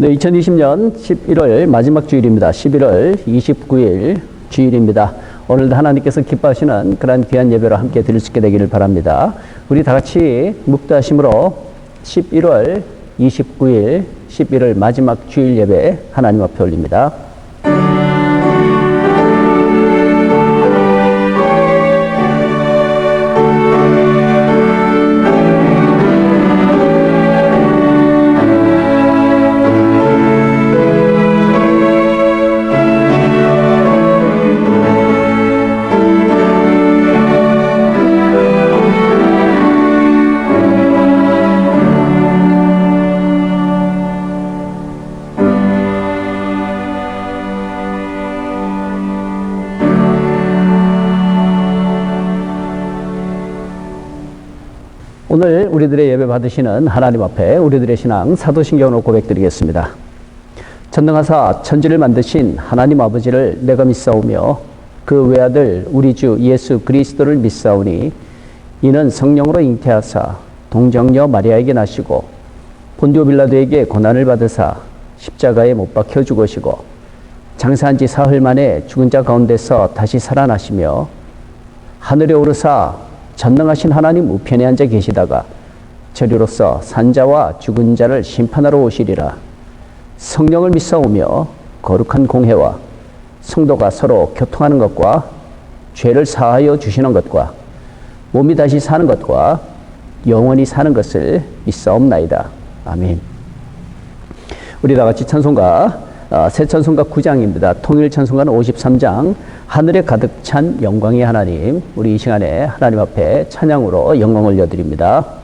네, 2020년 11월 마지막 주일입니다. 11월 29일 주일입니다. 오늘도 하나님께서 기뻐하시는 그런 귀한 예배로 함께 드릴 수 있게 되기를 바랍니다. 우리 다 같이 묵도하심으로 11월 29일 11월 마지막 주일 예배 하나님 앞에 올립니다. 오늘 우리들의 예배 받으시는 하나님 앞에 우리들의 신앙 사도신경으로 고백드리겠습니다. 전능하사 천지를 만드신 하나님 아버지를 내가 믿사오며 그 외아들 우리 주 예수 그리스도를 믿사오니 이는 성령으로 잉태하사 동정녀 마리아에게 나시고 본디오 빌라도에게 고난을 받으사 십자가에 못 박혀 죽으시고 장사한 지 사흘 만에 죽은 자 가운데서 다시 살아나시며 하늘에 오르사 전능하신 하나님 우편에 앉아 계시다가 저리로서 산자와 죽은 자를 심판하러 오시리라. 성령을 믿사오며 거룩한 공회와 성도가 서로 교통하는 것과 죄를 사하여 주시는 것과 몸이 다시 사는 것과 영원히 사는 것을 믿사옵나이다. 아멘. 우리 다 같이 찬송가 새 찬송가 9장입니다. 통일 찬송가는 53장 하늘에 가득 찬 영광의 하나님, 우리 이 시간에 하나님 앞에 찬양으로 영광을 올려드립니다.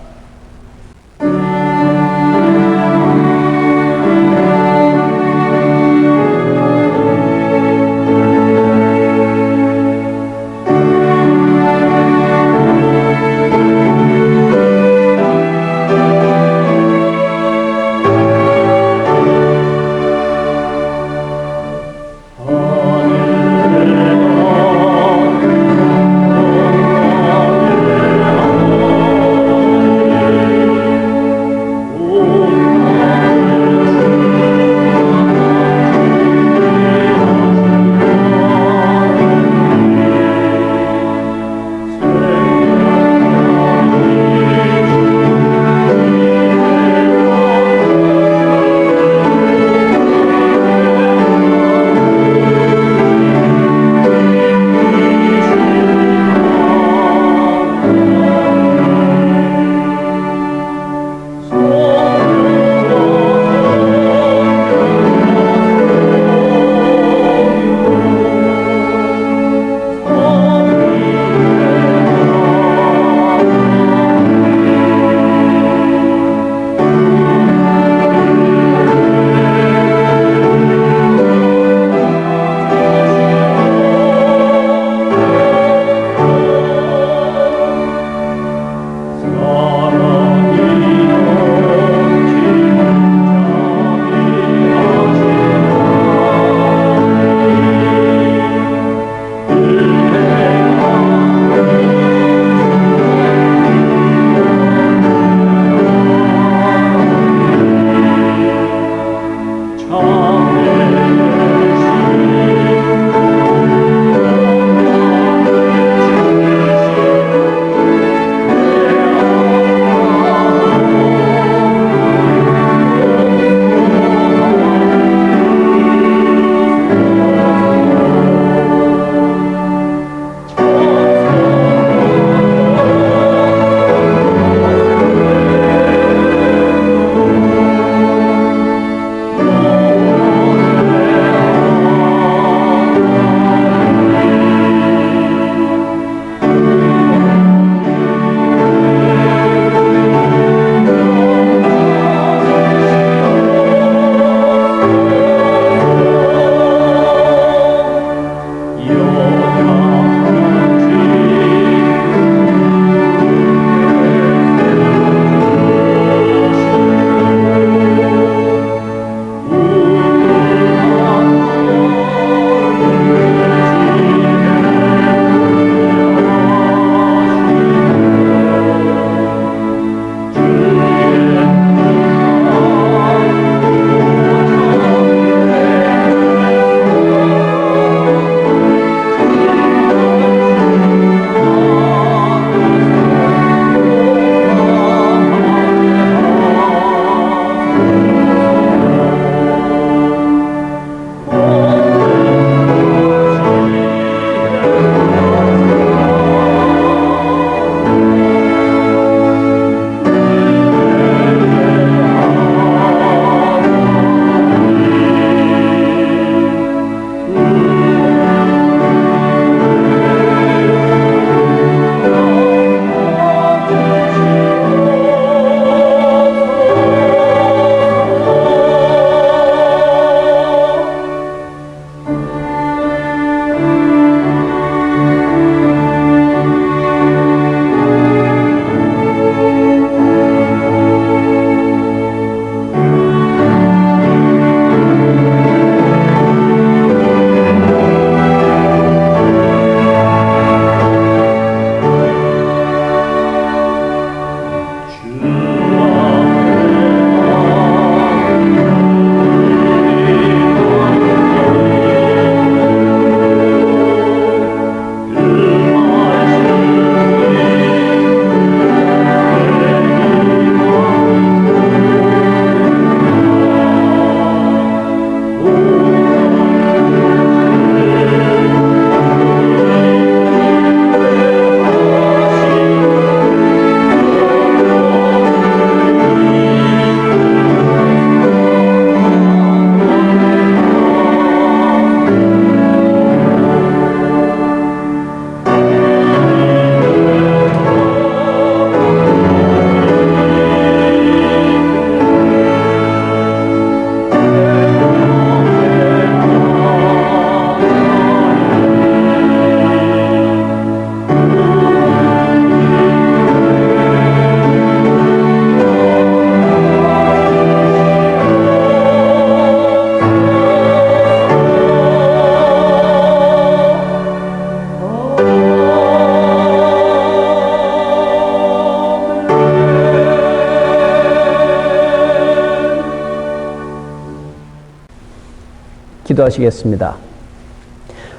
기도하시겠습니다.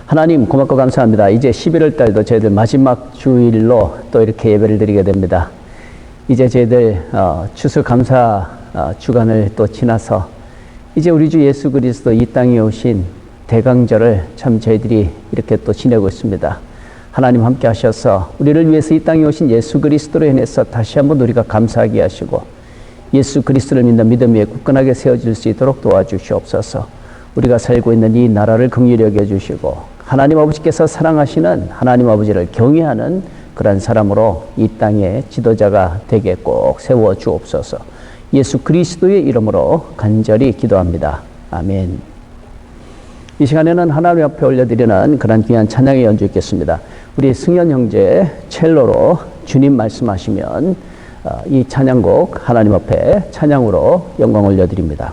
하나님 고맙고 감사합니다. 이제 11월 달도 저희들 마지막 주일로 또 이렇게 예배를 드리게 됩니다. 이제 저희들 추수감사 주간을 또 지나서 이제 우리 주 예수 그리스도 이 땅에 오신 대강절을 참 저희들이 이렇게 또 지내고 있습니다. 하나님 함께 하셔서 우리를 위해서 이 땅에 오신 예수 그리스도로 인해서 다시 한번 우리가 감사하게 하시고 예수 그리스도를 믿는 믿음 위에 굳건하게 세워질 수 있도록 도와주시옵소서. 우리가 살고 있는 이 나라를 긍휼히 여겨주시고 하나님 아버지께서 사랑하시는 하나님 아버지를 경외하는 그런 사람으로 이 땅의 지도자가 되게 꼭 세워주옵소서. 예수 그리스도의 이름으로 간절히 기도합니다. 아멘. 이 시간에는 하나님 앞에 올려드리는 그런 귀한 찬양의 연주 있겠습니다. 우리 승현 형제 첼로로 주님 말씀하시면 이 찬양곡 하나님 앞에 찬양으로 영광 올려드립니다.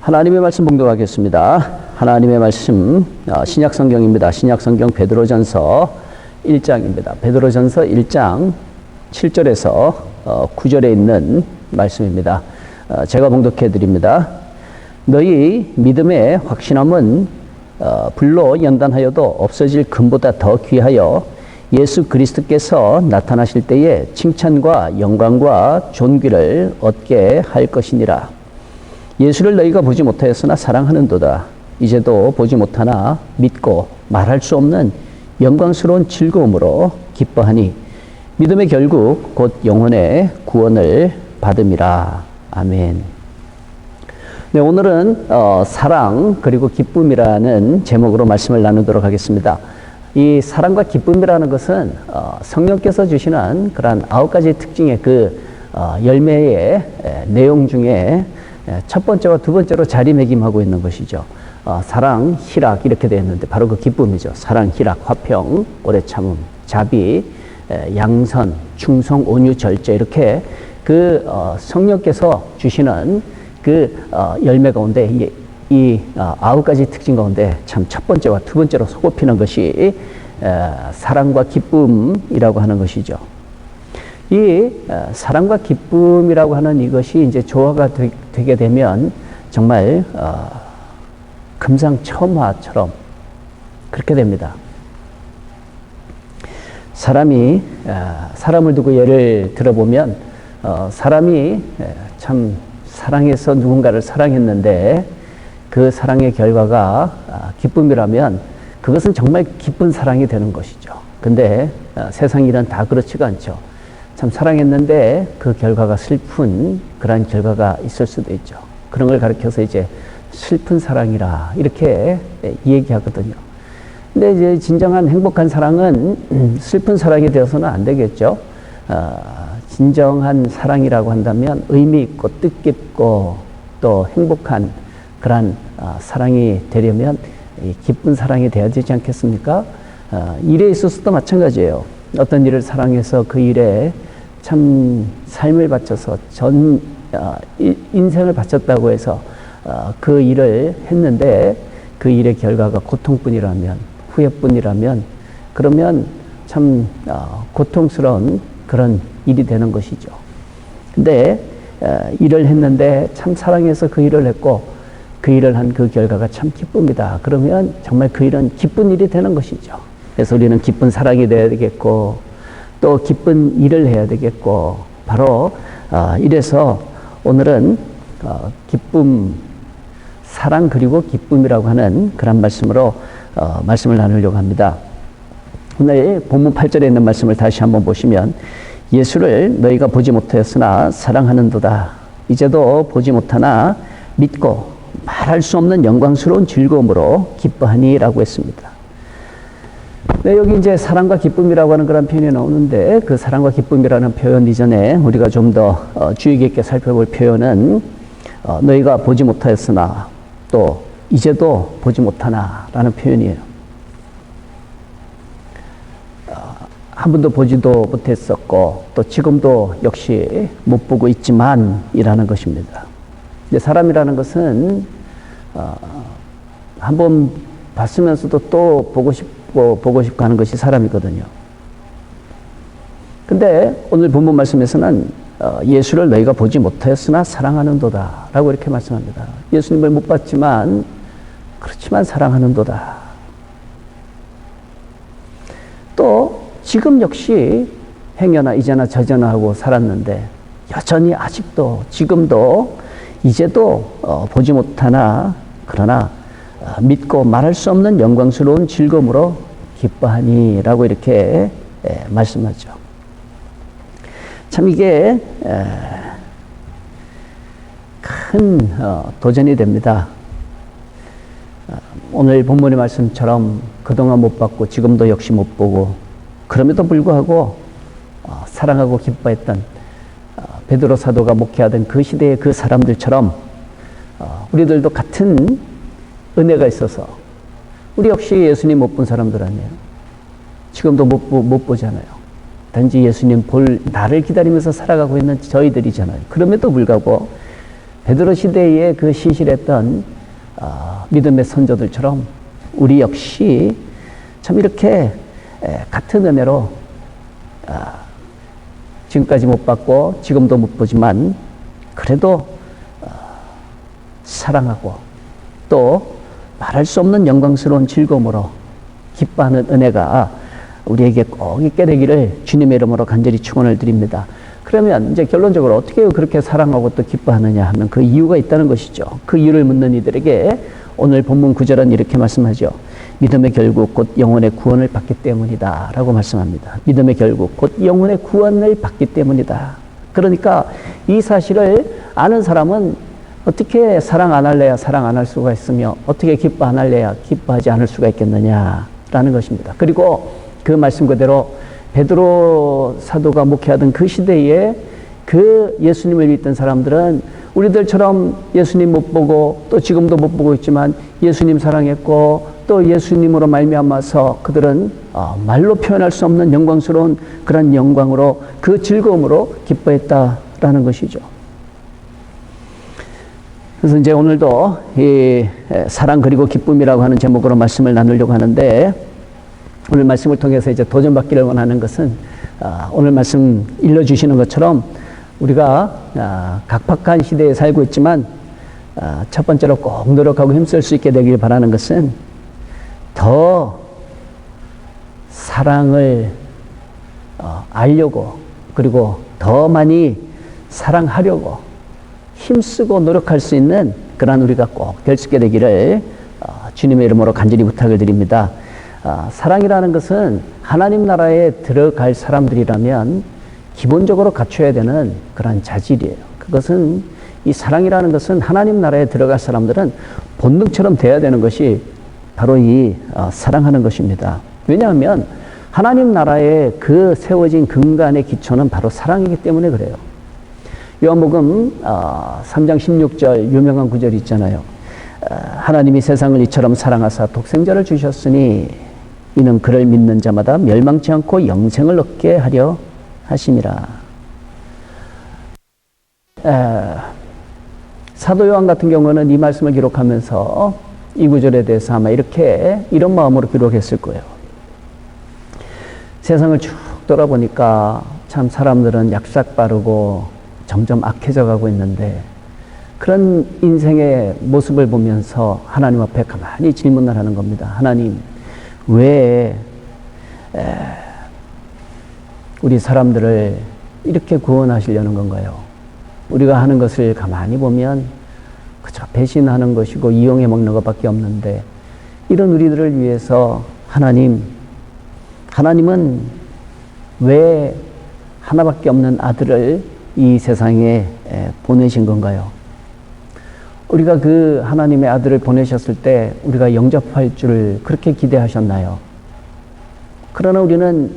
하나님의 말씀 봉독하겠습니다. 하나님의 말씀 신약 성경입니다. 신약 성경 베드로전서 1장입니다. 베드로전서 1장 7절에서 9절에 있는 말씀입니다. 제가 봉독해 드립니다. 너희 믿음의 확신함은 불로 연단하여도 없어질 금보다 더 귀하여 예수 그리스도께서 나타나실 때에 칭찬과 영광과 존귀를 얻게 할 것이니라. 예수를 너희가 보지 못하였으나 사랑하는도다. 이제도 보지 못하나 믿고 말할 수 없는 영광스러운 즐거움으로 기뻐하니 믿음의 결국 곧 영혼의 구원을 받음이라. 아멘. 네, 오늘은 사랑 그리고 기쁨이라는 제목으로 말씀을 나누도록 하겠습니다. 이 사랑과 기쁨이라는 것은 성령께서 주시는 그런 9가지 특징의 그 열매의 내용 중에 첫 번째와 두 번째로 자리매김하고 있는 것이죠. 사랑, 희락 이렇게 되어 있는데 바로 그 기쁨이죠. 사랑, 희락, 화평, 오래 참음, 자비, 양선, 충성, 온유, 절제 이렇게 그 성령께서 주시는 그 열매 가운데 이 9가지 특징 가운데 참 첫 번째와 두 번째로 손꼽히는 것이 사랑과 기쁨이라고 하는 것이죠. 이 사랑과 기쁨이라고 하는 이것이 이제 조화가 되게 되면 정말 금상첨화처럼 그렇게 됩니다. 사람을 두고 예를 들어보면 사람이 참 사랑해서 누군가를 사랑했는데 그 사랑의 결과가 기쁨이라면 그것은 정말 기쁜 사랑이 되는 것이죠. 근데 세상 일은 다 그렇지가 않죠. 참 사랑했는데 그 결과가 슬픈 그런 결과가 있을 수도 있죠. 그런 걸 가르쳐서 이제 슬픈 사랑이라 이렇게 얘기하거든요. 근데 이제 진정한 행복한 사랑은 슬픈 사랑이 되어서는 안 되겠죠. 진정한 사랑이라고 한다면 의미 있고 뜻깊고 또 행복한 그런 사랑이 되려면 기쁜 사랑이 되어야 되지 않겠습니까? 일에 있어서도 마찬가지예요. 어떤 일을 사랑해서 그 일에 참 삶을 바쳐서 인생을 바쳤다고 해서 그 일을 했는데 그 일의 결과가 고통뿐이라면 후회뿐이라면 그러면 참 고통스러운 그런 일이 되는 것이죠. 근데 일을 했는데 참 사랑해서 그 일을 했고 그 일을 한 그 결과가 참 기쁩니다. 그러면 정말 그 일은 기쁜 일이 되는 것이죠. 그래서 우리는 기쁜 사랑이 되어야 되겠고 또 기쁜 일을 해야 되겠고 바로 이래서 오늘은 기쁨, 사랑 그리고 기쁨이라고 하는 그런 말씀으로 말씀을 나누려고 합니다. 오늘 본문 8절에 있는 말씀을 다시 한번 보시면 예수를 너희가 보지 못하였으나 사랑하는도다. 이제도 보지 못하나 믿고 말할 수 없는 영광스러운 즐거움으로 기뻐하니 라고 했습니다. 네, 여기 이제 사랑과 기쁨이라고 하는 그런 표현이 나오는데 그 사랑과 기쁨이라는 표현 이전에 우리가 좀 더 주의 깊게 살펴볼 표현은 너희가 보지 못하였으나 또 이제도 보지 못하나 라는 표현이에요. 한 번도 보지도 못했었고 또 지금도 역시 못 보고 있지만 이라는 것입니다. 근데 사람이라는 것은 한번 봤으면서도 또 보고 싶고 하는 것이 사람이거든요. 근데 오늘 본문 말씀에서는 예수를 너희가 보지 못하였으나 사랑하는도다 라고 이렇게 말씀합니다. 예수님을 못 봤지만 그렇지만 사랑하는도다. 또 지금 역시 행여나 이제나 저제나 하고 살았는데 여전히 아직도 지금도 이제도 보지 못하나 그러나 믿고 말할 수 없는 영광스러운 즐거움으로 기뻐하니 라고 이렇게 말씀하죠. 참 이게 큰 도전이 됩니다. 오늘 본문의 말씀처럼 그동안 못 봤고 지금도 역시 못 보고 그럼에도 불구하고 사랑하고 기뻐했던 베드로 사도가 목회하던 그 시대의 그 사람들처럼 우리들도 같은 은혜가 있어서 우리 역시 예수님 못 본 사람들 아니에요. 지금도 못 보잖아요. 단지 예수님 볼 나를 기다리면서 살아가고 있는 저희들이잖아요. 그럼에도 불구하고 베드로 시대에 그 신실했던 믿음의 선조들처럼 우리 역시 참 이렇게 같은 은혜로 지금까지 못 받고 지금도 못 보지만 그래도 사랑하고 또 말할 수 없는 영광스러운 즐거움으로 기뻐하는 은혜가 우리에게 꼭 있게 되기를 주님의 이름으로 간절히 축원을 드립니다. 그러면 이제 결론적으로 어떻게 그렇게 사랑하고 또 기뻐하느냐 하면 그 이유가 있다는 것이죠. 그 이유를 묻는 이들에게 오늘 본문 9절은 이렇게 말씀하죠. 믿음의 결국 곧 영혼의 구원을 받기 때문이다 라고 말씀합니다. 믿음의 결국 곧 영혼의 구원을 받기 때문이다. 그러니까 이 사실을 아는 사람은 어떻게 사랑 안 할래야 사랑 안 할 수가 있으며 어떻게 기뻐 안 할래야 기뻐하지 않을 수가 있겠느냐라는 것입니다. 그리고 그 말씀 그대로 베드로 사도가 목회하던 그 시대에 그 예수님을 믿던 사람들은 우리들처럼 예수님 못 보고 또 지금도 못 보고 있지만 예수님 사랑했고 또 예수님으로 말미암아서 그들은 말로 표현할 수 없는 영광스러운 그런 영광으로 그 즐거움으로 기뻐했다라는 것이죠. 그래서 이제 오늘도 이 사랑 그리고 기쁨이라고 하는 제목으로 말씀을 나누려고 하는데 오늘 말씀을 통해서 이제 도전받기를 원하는 것은 오늘 말씀 일러주시는 것처럼 우리가 각박한 시대에 살고 있지만 첫 번째로 꼭 노력하고 힘쓸 수 있게 되길 바라는 것은 더 사랑을 알려고 그리고 더 많이 사랑하려고 힘쓰고 노력할 수 있는 그런 우리가 꼭 될 수 있게 되기를 주님의 이름으로 간절히 부탁을 드립니다. 사랑이라는 것은 하나님 나라에 들어갈 사람들이라면 기본적으로 갖춰야 되는 그런 자질이에요. 그것은 이 사랑이라는 것은 하나님 나라에 들어갈 사람들은 본능처럼 돼야 되는 것이 바로 이 사랑하는 것입니다. 왜냐하면 하나님 나라에 그 세워진 근간의 기초는 바로 사랑이기 때문에 그래요. 요한복음 3장 16절 유명한 구절이 있잖아요. 하나님이 세상을 이처럼 사랑하사 독생자를 주셨으니 이는 그를 믿는 자마다 멸망치 않고 영생을 얻게 하려 하심이라. 사도 요한 같은 경우는 이 말씀을 기록하면서 이 구절에 대해서 아마 이런 마음으로 기록했을 거예요. 세상을 쭉 돌아보니까 참 사람들은 약삭 빠르고 점점 악해져 가고 있는데 그런 인생의 모습을 보면서 하나님 앞에 가만히 질문을 하는 겁니다. 하나님, 왜 우리 사람들을 이렇게 구원하시려는 건가요? 우리가 하는 것을 가만히 보면 그저 배신하는 것이고 이용해 먹는 것밖에 없는데 이런 우리들을 위해서 하나님은 왜 하나밖에 없는 아들을 이 세상에 보내신 건가요? 우리가 그 하나님의 아들을 보내셨을 때 우리가 영접할 줄을 그렇게 기대하셨나요? 그러나 우리는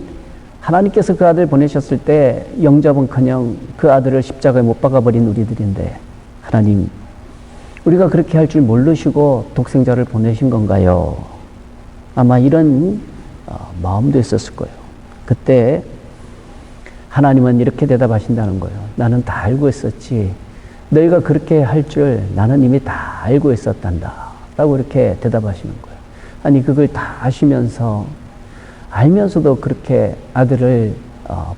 하나님께서 그 아들을 보내셨을 때 영접은커녕 그 아들을 십자가에 못 박아버린 우리들인데 하나님, 우리가 그렇게 할 줄 모르시고 독생자를 보내신 건가요? 아마 이런 마음도 있었을 거예요. 그때 하나님은 이렇게 대답하신다는 거예요. 나는 다 알고 있었지. 너희가 그렇게 할 줄 나는 이미 다 알고 있었단다. 라고 이렇게 대답하시는 거예요. 아니, 그걸 다 알면서도 그렇게 아들을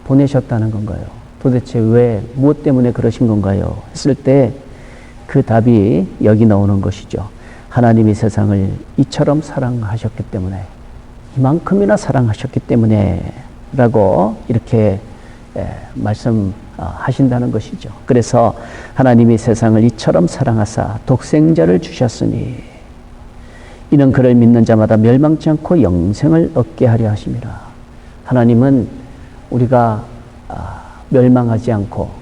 보내셨다는 건가요? 도대체 왜, 무엇 때문에 그러신 건가요? 했을 때 그 답이 여기 나오는 것이죠. 하나님이 세상을 이처럼 사랑하셨기 때문에, 이만큼이나 사랑하셨기 때문에 라고 이렇게 말씀하신다는 것이죠. 그래서 하나님이 세상을 이처럼 사랑하사 독생자를 주셨으니 이는 그를 믿는 자마다 멸망치 않고 영생을 얻게 하려 하심이라. 하나님은 우리가 멸망하지 않고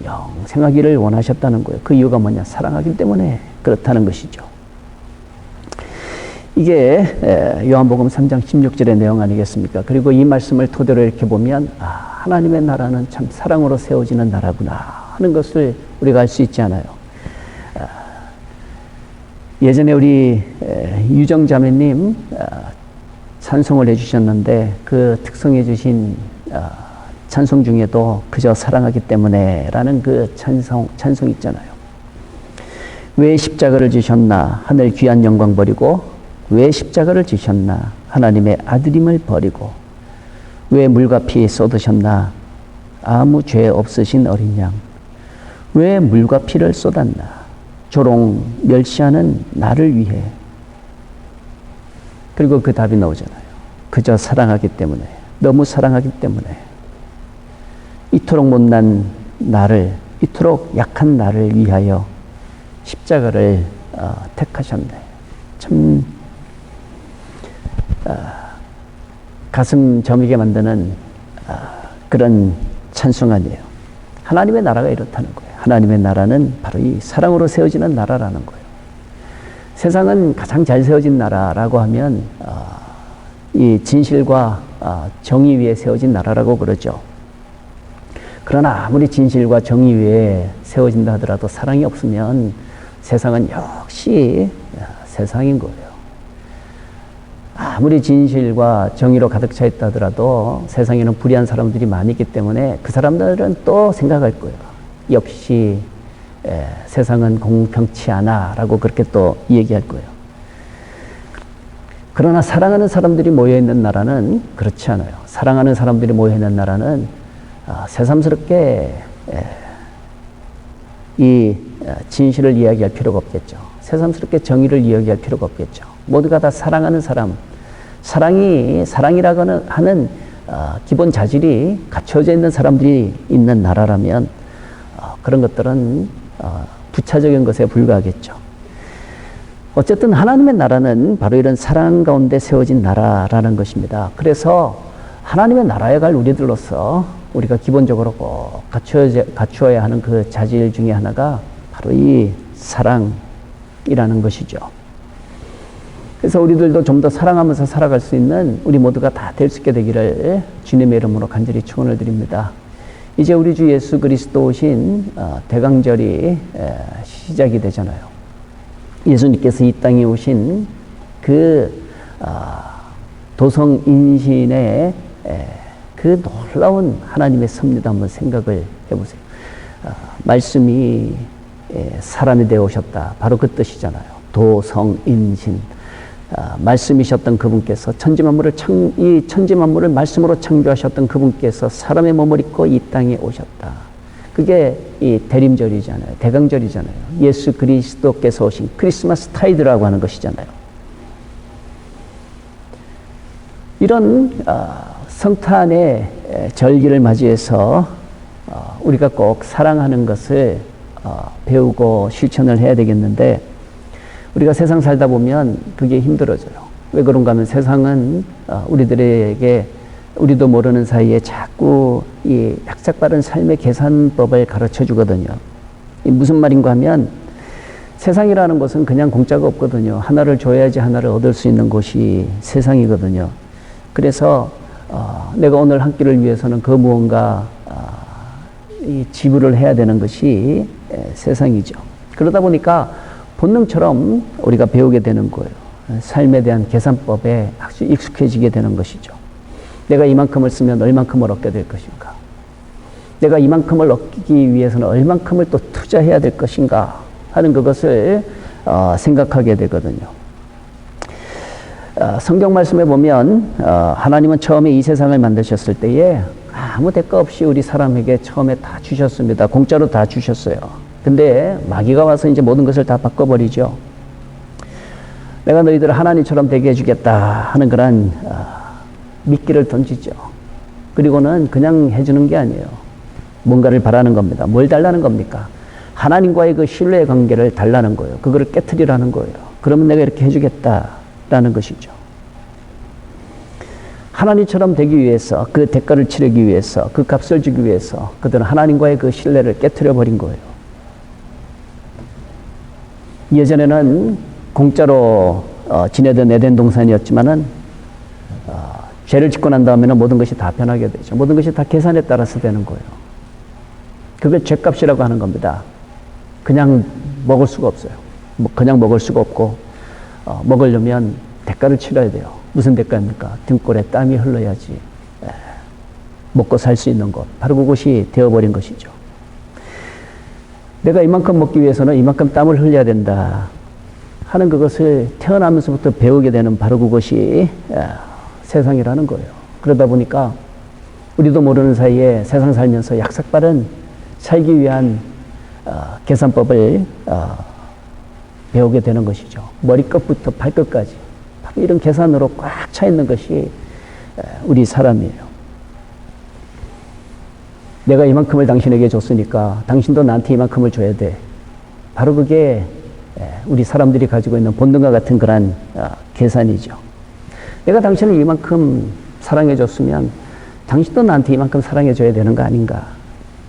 영생하기를 원하셨다는 거예요. 그 이유가 뭐냐? 사랑하기 때문에 그렇다는 것이죠. 이게 요한복음 3장 16절의 내용 아니겠습니까? 그리고 이 말씀을 토대로 이렇게 보면 하나님의 나라는 참 사랑으로 세워지는 나라구나 하는 것을 우리가 알 수 있지 않아요. 예전에 우리 유정자매님 찬송을 해주셨는데 그 특성해 주신 찬송 중에도 그저 사랑하기 때문에 라는 그 찬송 있잖아요. 왜 십자가를 지셨나? 하늘 귀한 영광 버리고. 왜 십자가를 지셨나? 하나님의 아들임을 버리고. 왜 물과 피 쏟으셨나? 아무 죄 없으신 어린 양. 왜 물과 피를 쏟았나? 조롱 멸시하는 나를 위해. 그리고 그 답이 나오잖아요. 그저 사랑하기 때문에, 너무 사랑하기 때문에 이토록 못난 나를, 이토록 약한 나를 위하여 십자가를 택하셨네. 참 가슴 저미게 만드는 그런 찬송아니에요. 하나님의 나라가 이렇다는 거예요. 하나님의 나라는 바로 이 사랑으로 세워지는 나라라는 거예요. 세상은 가장 잘 세워진 나라라고 하면 이 진실과 정의 위에 세워진 나라라고 그러죠. 그러나 아무리 진실과 정의 위에 세워진다 하더라도 사랑이 없으면 세상은 역시 세상인 거예요. 아무리 진실과 정의로 가득 차 있다 하더라도 세상에는 불의한 사람들이 많이 있기 때문에 그 사람들은 또 생각할 거예요. 역시 세상은 공평치 않아 라고 그렇게 또 얘기할 거예요. 그러나 사랑하는 사람들이 모여있는 나라는 그렇지 않아요. 사랑하는 사람들이 모여있는 나라는 새삼스럽게 이 진실을 이야기할 필요가 없겠죠. 새삼스럽게 정의를 이야기할 필요가 없겠죠. 모두가 다 사랑하는 사람, 사랑이라고 하는 기본 자질이 갖춰져 있는 사람들이 있는 나라라면 그런 것들은 부차적인 것에 불과하겠죠. 어쨌든 하나님의 나라는 바로 이런 사랑 가운데 세워진 나라라는 것입니다. 그래서 하나님의 나라에 갈 우리들로서 우리가 기본적으로 꼭 갖추어야 하는 그 자질 중에 하나가 바로 이 사랑이라는 것이죠. 그래서 우리들도 좀 더 사랑하면서 살아갈 수 있는 우리 모두가 다 될 수 있게 되기를 주님의 이름으로 간절히 축원을 드립니다. 이제 우리 주 예수 그리스도 오신 대강절이 시작이 되잖아요. 예수님께서 이 땅에 오신 그 도성인신의 그 놀라운 하나님의 섭리도 한번 생각을 해보세요. 말씀이 사람이 되어 오셨다. 바로 그 뜻이잖아요. 도성인신. 말씀이셨던 그분께서 이 천지만물을 말씀으로 창조하셨던 그분께서 사람의 몸을 입고 이 땅에 오셨다. 그게 이 대림절이잖아요. 대강절이잖아요. 예수 그리스도께서 오신 크리스마스 타이드라고 하는 것이잖아요. 이런 성탄의 절기를 맞이해서 우리가 꼭 사랑하는 것을 배우고 실천을 해야 되겠는데 우리가 세상 살다 보면 그게 힘들어져요. 왜 그런가 하면 세상은 우리들에게 우리도 모르는 사이에 자꾸 이 약삭빠른 삶의 계산법을 가르쳐 주거든요. 무슨 말인가 하면 세상이라는 것은 그냥 공짜가 없거든요. 하나를 줘야지 하나를 얻을 수 있는 곳이 세상이거든요. 그래서 내가 오늘 한 끼를 위해서는 그 무언가 이 지불을 해야 되는 것이 세상이죠. 그러다 보니까 본능처럼 우리가 배우게 되는 거예요. 삶에 대한 계산법에 아주 익숙해지게 되는 것이죠. 내가 이만큼을 쓰면 얼만큼을 얻게 될 것인가? 내가 이만큼을 얻기 위해서는 얼만큼을 또 투자해야 될 것인가? 하는 그것을 생각하게 되거든요. 성경 말씀에 보면 하나님은 처음에 이 세상을 만드셨을 때에 아무 대가 없이 우리 사람에게 처음에 다 주셨습니다. 공짜로 다 주셨어요. 근데 마귀가 와서 이제 모든 것을 다 바꿔버리죠. 내가 너희들을 하나님처럼 되게 해주겠다 하는 그런 미끼를 던지죠. 그리고는 그냥 해주는 게 아니에요. 뭔가를 바라는 겁니다. 뭘 달라는 겁니까? 하나님과의 그 신뢰의 관계를 달라는 거예요. 그거를 깨트리라는 거예요. 그러면 내가 이렇게 해주겠다라는 것이죠. 하나님처럼 되기 위해서, 그 대가를 치르기 위해서, 그 값을 주기 위해서 그들은 하나님과의 그 신뢰를 깨트려 버린 거예요. 예전에는 공짜로 지내던 에덴 동산이었지만은 죄를 짓고 난 다음에는 모든 것이 다 변하게 되죠. 모든 것이 다 계산에 따라서 되는 거예요. 그게 죄값이라고 하는 겁니다. 그냥 먹을 수가 없어요. 그냥 먹을 수가 없고 먹으려면 대가를 치러야 돼요. 무슨 대가입니까? 등골에 땀이 흘러야지 먹고 살 수 있는 것. 바로 그것이 되어버린 것이죠. 내가 이만큼 먹기 위해서는 이만큼 땀을 흘려야 된다 하는 그것을 태어나면서부터 배우게 되는 바로 그것이 세상이라는 거예요. 그러다 보니까 우리도 모르는 사이에 세상 살면서 약삭빠른 살기 위한 계산법을 배우게 되는 것이죠. 머리끝부터 발끝까지 바로 이런 계산으로 꽉 차 있는 것이 우리 사람이에요. 내가 이만큼을 당신에게 줬으니까 당신도 나한테 이만큼을 줘야 돼. 바로 그게 우리 사람들이 가지고 있는 본능과 같은 그런 계산이죠. 내가 당신을 이만큼 사랑해 줬으면 당신도 나한테 이만큼 사랑해 줘야 되는 거 아닌가.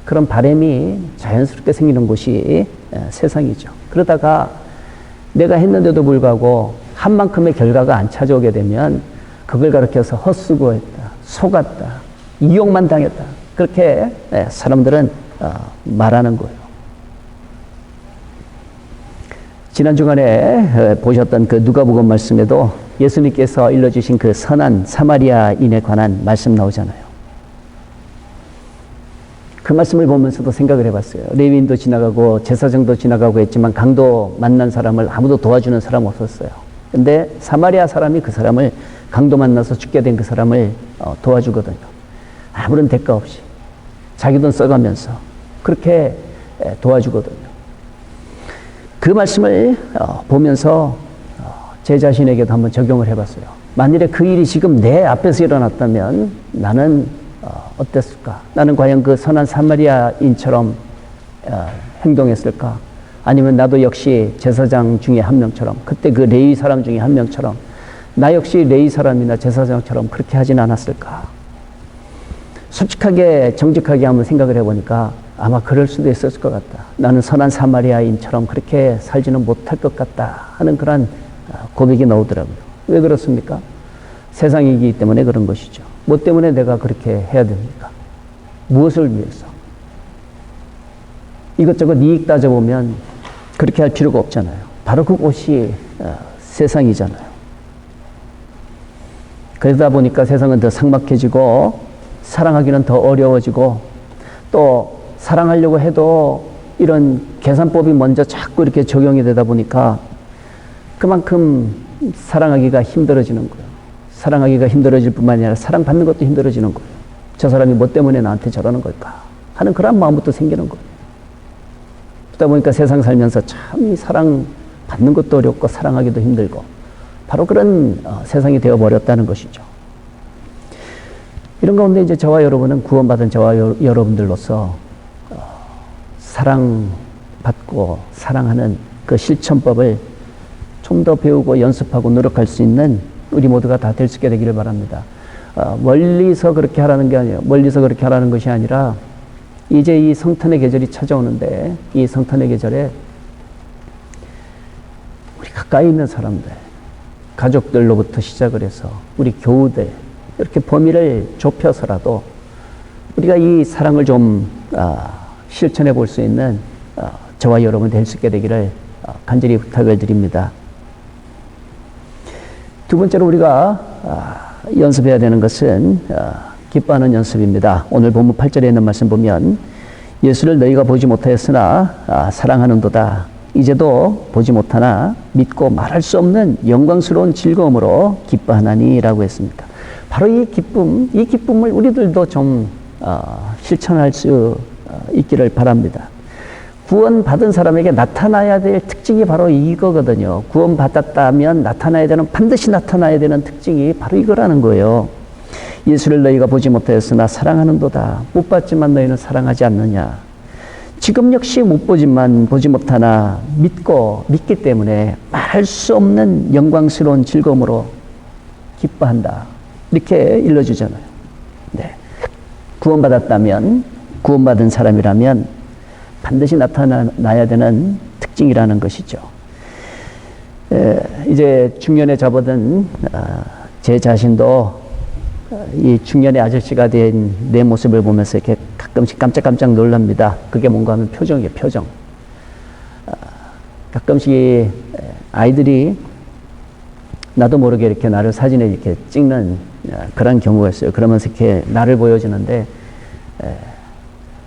그런 바람이 자연스럽게 생기는 곳이 세상이죠. 그러다가 내가 했는데도 불구하고 한 만큼의 결과가 안 찾아오게 되면 그걸 가리켜서 헛수고했다, 속았다, 이용만 당했다. 그렇게 사람들은 말하는 거예요. 지난 주간에 보셨던 그 누가복음 말씀에도 예수님께서 일러주신 그 선한 사마리아인에 관한 말씀 나오잖아요. 그 말씀을 보면서도 생각을 해봤어요. 레위인도 지나가고 제사장도 지나가고 했지만 강도 만난 사람을 아무도 도와주는 사람 없었어요. 근데 사마리아 사람이 그 사람을 강도 만나서 죽게 된 그 사람을 도와주거든요. 아무런 대가 없이 자기 돈 써가면서 그렇게 도와주거든요. 그 말씀을 보면서 제 자신에게도 한번 적용을 해봤어요. 만일에 그 일이 지금 내 앞에서 일어났다면 나는 어땠을까? 나는 과연 그 선한 사마리아인처럼 행동했을까? 아니면 나도 역시 제사장 중에 한 명처럼, 그때 그 레위 사람 중에 한 명처럼 나 역시 레위 사람이나 제사장처럼 그렇게 하진 않았을까? 솔직하게 정직하게 한번 생각을 해보니까 아마 그럴 수도 있었을 것 같다. 나는 선한 사마리아인처럼 그렇게 살지는 못할 것 같다 하는 그런 고백이 나오더라고요. 왜 그렇습니까? 세상이기 때문에 그런 것이죠. 뭐 때문에 내가 그렇게 해야 됩니까? 무엇을 위해서? 이것저것 이익 따져보면 그렇게 할 필요가 없잖아요. 바로 그곳이 세상이잖아요. 그러다 보니까 세상은 더 삭막해지고 사랑하기는 더 어려워지고 또 사랑하려고 해도 이런 계산법이 먼저 자꾸 이렇게 적용이 되다 보니까 그만큼 사랑하기가 힘들어지는 거예요. 사랑하기가 힘들어질 뿐만 아니라 사랑받는 것도 힘들어지는 거예요. 저 사람이 뭐 때문에 나한테 저러는 걸까 하는 그런 마음부터 생기는 거예요. 그러다 보니까 세상 살면서 참 사랑받는 것도 어렵고 사랑하기도 힘들고 바로 그런 세상이 되어버렸다는 것이죠. 이런 가운데 이제 저와 여러분은 구원받은 저와 여러분들로서 사랑받고 사랑하는 그 실천법을 좀 더 배우고 연습하고 노력할 수 있는 우리 모두가 다 될 수 있게 되기를 바랍니다. 멀리서 그렇게 하라는 게 아니에요. 멀리서 그렇게 하라는 것이 아니라 이제 이 성탄의 계절이 찾아오는데 이 성탄의 계절에 우리 가까이 있는 사람들, 가족들로부터 시작을 해서 우리 교우들 이렇게 범위를 좁혀서라도 우리가 이 사랑을 좀 실천해 볼 수 있는 저와 여러분 될 수 있게 되기를 간절히 부탁을 드립니다. 두 번째로 우리가 연습해야 되는 것은 기뻐하는 연습입니다. 오늘 본문 8절에 있는 말씀 보면 예수를 너희가 보지 못하였으나 사랑하는도다. 이제도 보지 못하나 믿고 말할 수 없는 영광스러운 즐거움으로 기뻐하나니 라고 했습니다. 바로 이 기쁨을 우리들도 좀 실천할 수 있기를 바랍니다. 구원받은 사람에게 나타나야 될 특징이 바로 이거거든요. 구원받았다면 나타나야 되는, 반드시 나타나야 되는 특징이 바로 이거라는 거예요. 예수를 너희가 보지 못하였으나 사랑하는도다. 못 봤지만 너희는 사랑하지 않느냐. 지금 역시 못 보지만 보지 못하나 믿기 때문에 말할 수 없는 영광스러운 즐거움으로 기뻐한다. 이렇게 일러주잖아요. 네. 구원받았다면, 구원받은 사람이라면 반드시 나타나야 되는 특징이라는 것이죠. 이제 중년에 접어든 제 자신도 이 중년의 아저씨가 된 내 모습을 보면서 이렇게 가끔씩 깜짝깜짝 놀랍니다. 그게 뭔가 하면 표정이에요, 표정. 가끔씩 아이들이 나도 모르게 이렇게 나를 사진에 이렇게 찍는 그런 경우가 있어요. 그러면서 이렇게 나를 보여주는데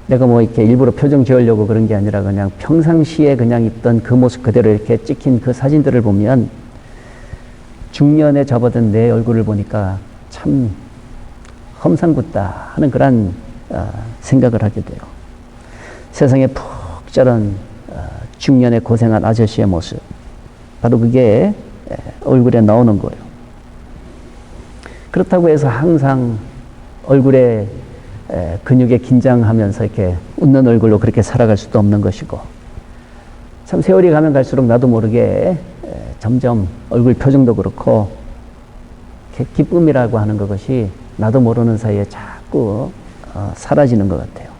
내가 뭐 이렇게 일부러 표정 지으려고 그런 게 아니라 그냥 평상시에 그냥 있던 그 모습 그대로 이렇게 찍힌 그 사진들을 보면 중년에 접어든 내 얼굴을 보니까 참 험상궂다 하는 그런 생각을 하게 돼요. 세상에 푹 자란 중년에 고생한 아저씨의 모습, 바로 그게 얼굴에 나오는 거예요. 그렇다고 해서 항상 얼굴에 근육에 긴장하면서 이렇게 웃는 얼굴로 그렇게 살아갈 수도 없는 것이고, 참 세월이 가면 갈수록 나도 모르게 점점 얼굴 표정도 그렇고 기쁨이라고 하는 그것이 나도 모르는 사이에 자꾸 사라지는 것 같아요.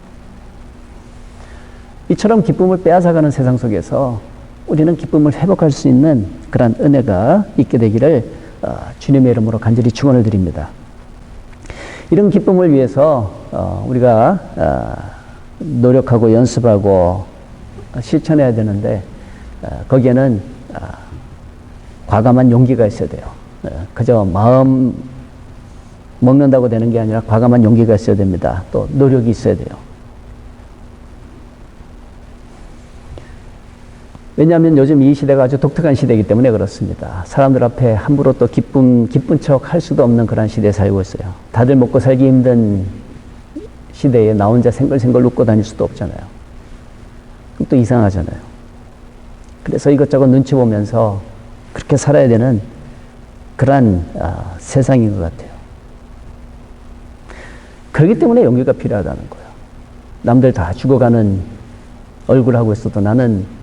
이처럼 기쁨을 빼앗아가는 세상 속에서 우리는 기쁨을 회복할 수 있는 그런 은혜가 있게 되기를 주님의 이름으로 간절히 축원을 드립니다. 이런 기쁨을 위해서 우리가 노력하고 연습하고 실천해야 되는데, 거기에는 과감한 용기가 있어야 돼요. 그저 마음 먹는다고 되는 게 아니라 과감한 용기가 있어야 됩니다. 또 노력이 있어야 돼요. 왜냐하면 요즘 이 시대가 아주 독특한 시대이기 때문에 그렇습니다. 사람들 앞에 함부로 또 기쁜 척 할 수도 없는 그런 시대에 살고 있어요. 다들 먹고 살기 힘든 시대에 나 혼자 생글생글 웃고 다닐 수도 없잖아요. 또 이상하잖아요. 그래서 이것저것 눈치 보면서 그렇게 살아야 되는 그러한 세상인 것 같아요. 그렇기 때문에 용기가 필요하다는 거예요. 남들 다 죽어가는 얼굴하고 있어도 나는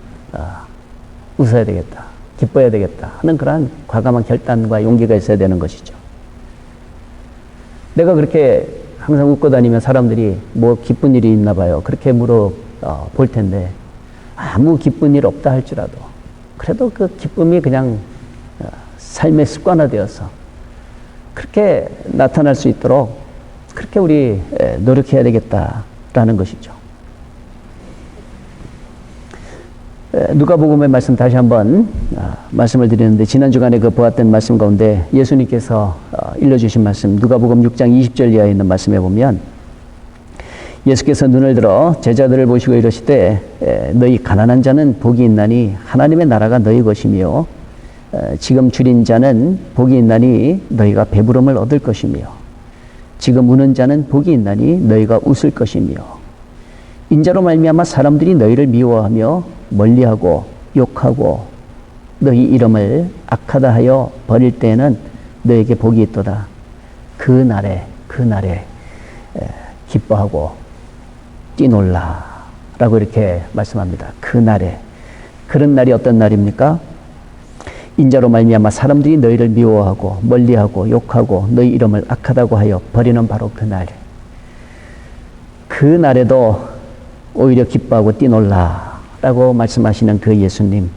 웃어야 되겠다, 기뻐야 되겠다 하는 그러한 과감한 결단과 용기가 있어야 되는 것이죠. 내가 그렇게 항상 웃고 다니면 사람들이 뭐 기쁜 일이 있나 봐요, 그렇게 물어볼 텐데, 아무 기쁜 일 없다 할지라도 그래도 그 기쁨이 그냥 삶의 습관화되어서 그렇게 나타날 수 있도록 그렇게 우리 노력해야 되겠다라는 것이죠. 누가복음의 말씀 다시 한번 말씀을 드리는데, 지난 주간에 그 보았던 말씀 가운데 예수님께서 일러주신 말씀, 누가복음 6장 20절 이하에 있는 말씀에 보면, 예수께서 눈을 들어 제자들을 보시고 이르시되 너희 가난한 자는 복이 있나니 하나님의 나라가 너희 것이며, 지금 줄인 자는 복이 있나니 너희가 배부름을 얻을 것이며, 지금 우는 자는 복이 있나니 너희가 웃을 것이며, 인자로 말미암아 사람들이 너희를 미워하며 멀리하고 욕하고 너희 이름을 악하다 하여 버릴 때에는 너에게 복이 있도다. 그 날에 기뻐하고 뛰놀라 라고 이렇게 말씀합니다. 그 날에. 그런 날이 어떤 날입니까? 인자로 말미암아 사람들이 너희를 미워하고 멀리하고 욕하고 너희 이름을 악하다고 하여 버리는 바로 그 날. 그 날에도 오히려 기뻐하고 뛰놀라 라고 말씀하시는 그 예수님,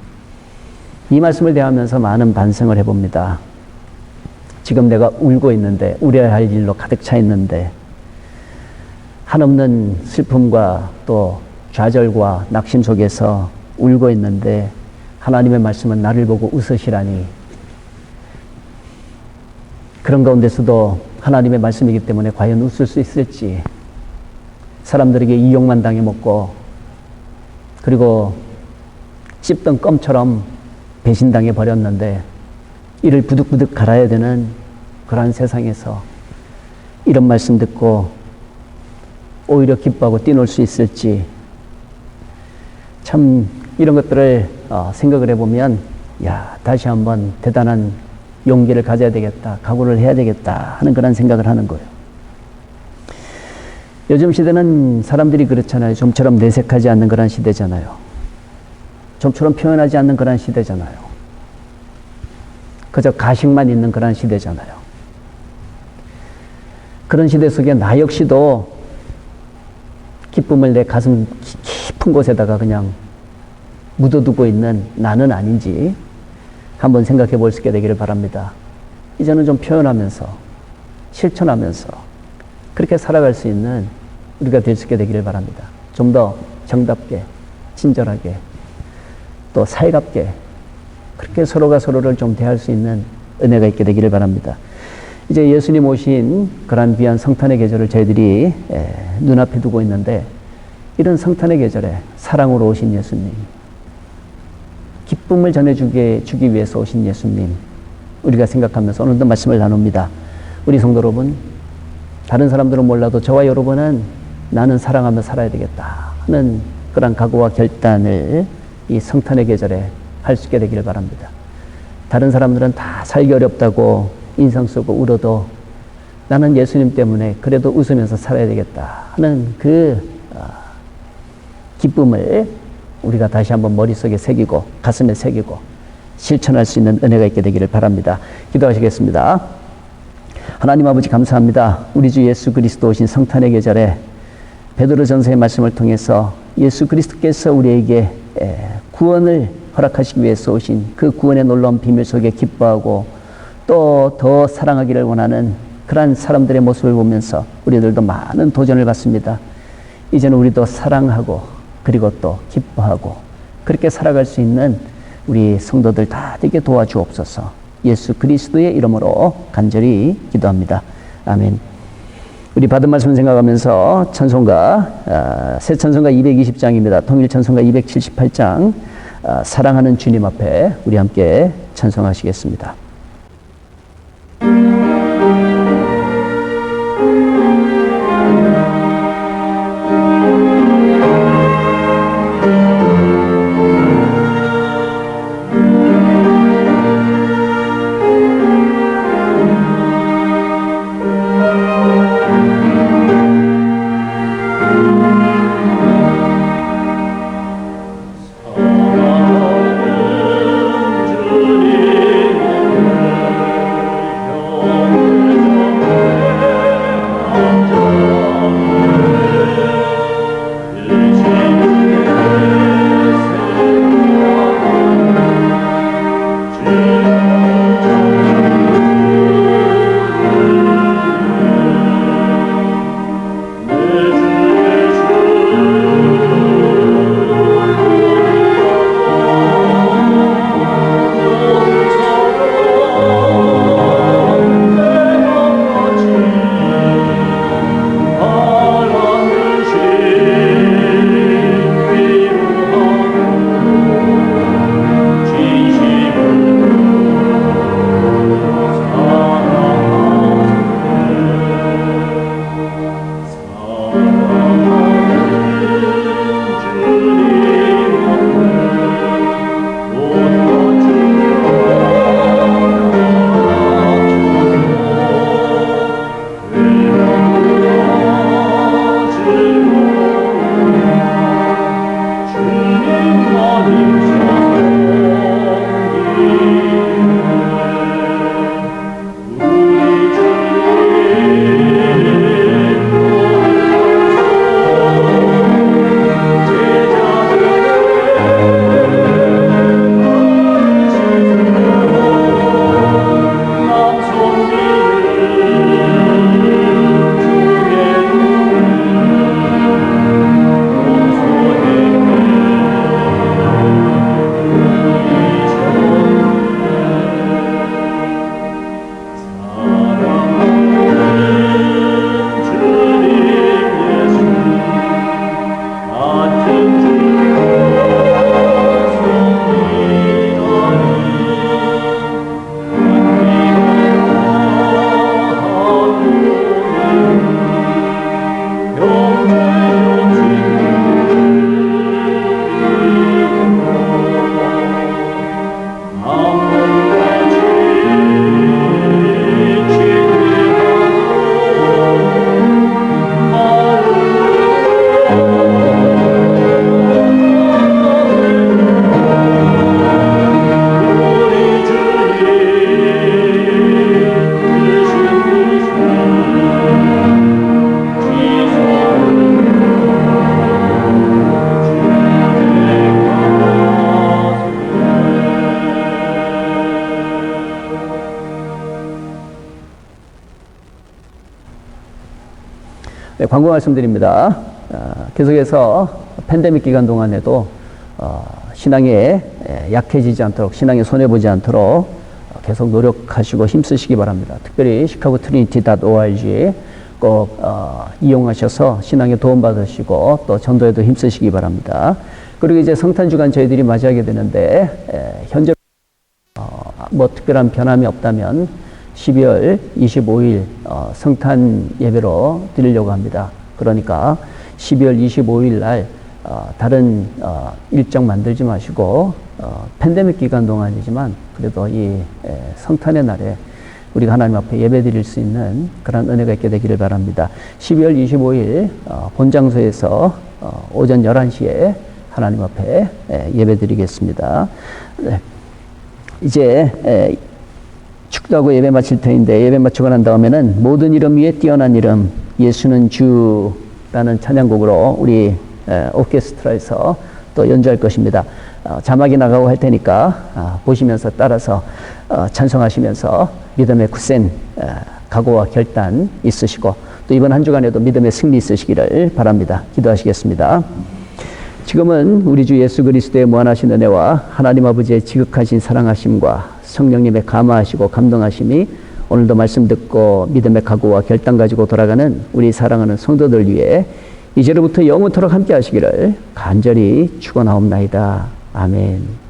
이 말씀을 대하면서 많은 반성을 해봅니다. 지금 내가 울고 있는데, 울어야 할 일로 가득 차 있는데, 한없는 슬픔과 또 좌절과 낙심 속에서 울고 있는데 하나님의 말씀은 나를 보고 웃으시라니, 그런 가운데서도 하나님의 말씀이기 때문에 과연 웃을 수 있을지, 사람들에게 이용만 당해먹고 그리고 씹던 껌처럼 배신당해 버렸는데 이를 부득부득 갈아야 되는 그러한 세상에서 이런 말씀 듣고 오히려 기뻐하고 뛰놀 수 있을지, 참 이런 것들을 생각을 해보면, 다시 한번 대단한 용기를 가져야 되겠다, 각오를 해야 되겠다 하는 그런 생각을 하는 거예요. 요즘 시대는 사람들이 그렇잖아요. 좀처럼 내색하지 않는 그런 시대잖아요. 좀처럼 표현하지 않는 그런 시대잖아요. 그저 가식만 있는 그런 시대잖아요. 그런 시대 속에 나 역시도 기쁨을 내 가슴 깊은 곳에다가 그냥 묻어두고 있는 나는 아닌지 한번 생각해 볼 수 있게 되기를 바랍니다. 이제는 좀 표현하면서 실천하면서 그렇게 살아갈 수 있는 우리가 될 수 있게 되기를 바랍니다. 좀 더 정답게, 친절하게, 또 살갑게 그렇게 서로가 서로를 좀 대할 수 있는 은혜가 있게 되기를 바랍니다. 이제 예수님 오신 그러한 귀한 성탄의 계절을 저희들이 눈앞에 두고 있는데, 이런 성탄의 계절에 사랑으로 오신 예수님, 기쁨을 전해주기 위해서 오신 예수님, 우리가 생각하면서 오늘도 말씀을 나눕니다. 우리 성도 여러분, 다른 사람들은 몰라도 저와 여러분은 나는 사랑하며 살아야 되겠다 하는 그런 각오와 결단을 이 성탄의 계절에 할 수 있게 되기를 바랍니다. 다른 사람들은 다 살기 어렵다고 인상 쓰고 울어도 나는 예수님 때문에 그래도 웃으면서 살아야 되겠다 하는 그 기쁨을 우리가 다시 한번 머릿속에 새기고 가슴에 새기고 실천할 수 있는 은혜가 있게 되기를 바랍니다. 기도하시겠습니다. 하나님 아버지 감사합니다. 우리 주 예수 그리스도 오신 성탄의 계절에 베드로전서의 말씀을 통해서 예수 그리스도께서 우리에게 구원을 허락하시기 위해서 오신 그 구원의 놀라운 비밀 속에 기뻐하고 또 더 사랑하기를 원하는 그러한 사람들의 모습을 보면서 우리들도 많은 도전을 받습니다. 이제는 우리도 사랑하고 그리고 또 기뻐하고 그렇게 살아갈 수 있는 우리 성도들 다 되게 도와주옵소서. 예수 그리스도의 이름으로 간절히 기도합니다. 아멘. 우리 받은 말씀 생각하면서 찬송가 새 찬송가 220장입니다. 통일 찬송가 278장 사랑하는 주님 앞에 우리 함께 찬송하시겠습니다. 네, 광고 말씀드립니다. 계속해서 팬데믹 기간 동안에도 신앙에 약해지지 않도록, 신앙에 손해보지 않도록 계속 노력하시고 힘쓰시기 바랍니다. 특별히 시카고 트리니티.org 꼭 이용하셔서 신앙에 도움받으시고 또 전도에도 힘쓰시기 바랍니다. 그리고 이제 성탄 주간 저희들이 맞이하게 되는데 현재 뭐 특별한 변함이 없다면 12월 25일 성탄 예배로 드리려고 합니다. 그러니까 12월 25일 날 다른 일정 만들지 마시고 팬데믹 기간 동안이지만 그래도 이 성탄의 날에 우리가 하나님 앞에 예배 드릴 수 있는 그런 은혜가 있게 되기를 바랍니다. 12월 25일 본 장소에서 오전 11시에 하나님 앞에 예배 드리겠습니다. 네. 이제 축도하고 예배 마칠 터인데 예배 마치고 난 다음에는 모든 이름 위에 뛰어난 이름 예수는 주라는 찬양곡으로 우리 오케스트라에서 또 연주할 것입니다. 자막이 나가고 할 테니까 보시면서 따라서 찬송하시면서 믿음의 굳센 각오와 결단 있으시고 또 이번 한 주간에도 믿음의 승리 있으시기를 바랍니다. 기도하시겠습니다. 지금은 우리 주 예수 그리스도의 무한하신 은혜와 하나님 아버지의 지극하신 사랑하심과 성령님의 감화하시고 감동하심이 오늘도 말씀 듣고 믿음의 각오와 결단 가지고 돌아가는 우리 사랑하는 성도들 위해 이제로부터 영원토록 함께 하시기를 간절히 축원하옵나이다. 아멘.